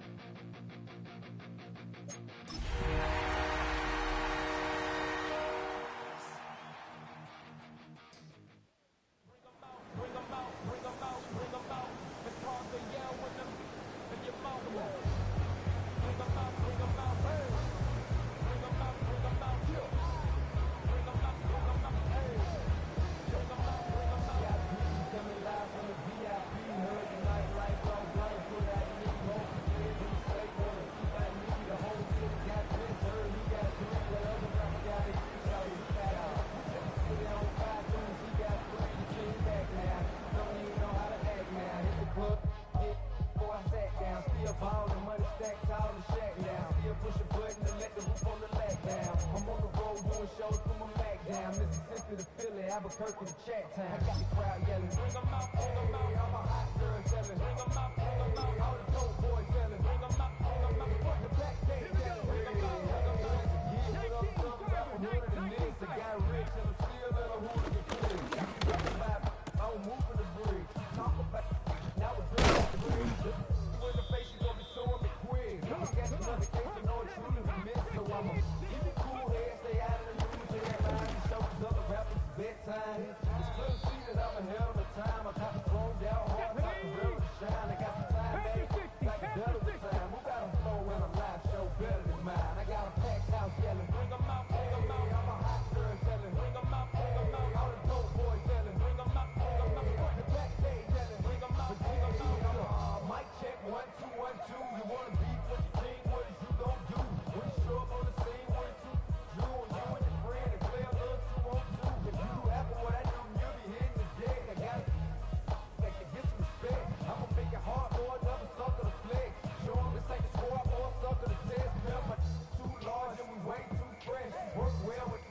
Albuquerque to Chat Town. I got the crowd yelling, bring them out, bring them out. All my hot girls yelling, bring them out, bring them out. All the dope boys yelling, bring them out, bring them out. What the back gate yelling, bring them out, bring them out. Yeah, what up, son? Rap a hood in this. I got rich and I'm still in a hooligan clique. Got the vibe, I don't move for the bridge. Talk about now it's doing the bridge. In the face, you gonna be suing me quick. Catch another case, I know it's truly we miss. So I'ma keep it cool here, stay out of the news. And everybody show these other rappers bedtime. It's clear to see that I'm ahead of the time. I got the chromed out hard, top the real to shine. I got some time, baby, like a better with time. Who got a flow in a live show better than mine? I got a packed house yelling, bring them out, bring them out. All my hot girls yelling, bring them out, bring them out. All the dope boys yelling, bring them out, bring them out. What the backstage yelling, bring them out, bring them out. Mic check, 1, 2, 1, 2. You wanna beef with the king? What is you gon' do? When you show up on the scene, what is you and your friend and play a little 2 on 2. If you do after what I do, you'll be hitting the deck. I got to get some respect. I'ma make it hard for another sucker to flex. Show 'em this ain't the squad or a sucker to test. Pimp my too large and we way too fresh. Work well with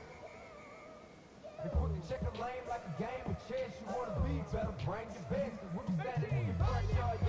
and quick to check a lane like a game of chess. You wanna be better, bring your best. Cause we be standing in your front yard.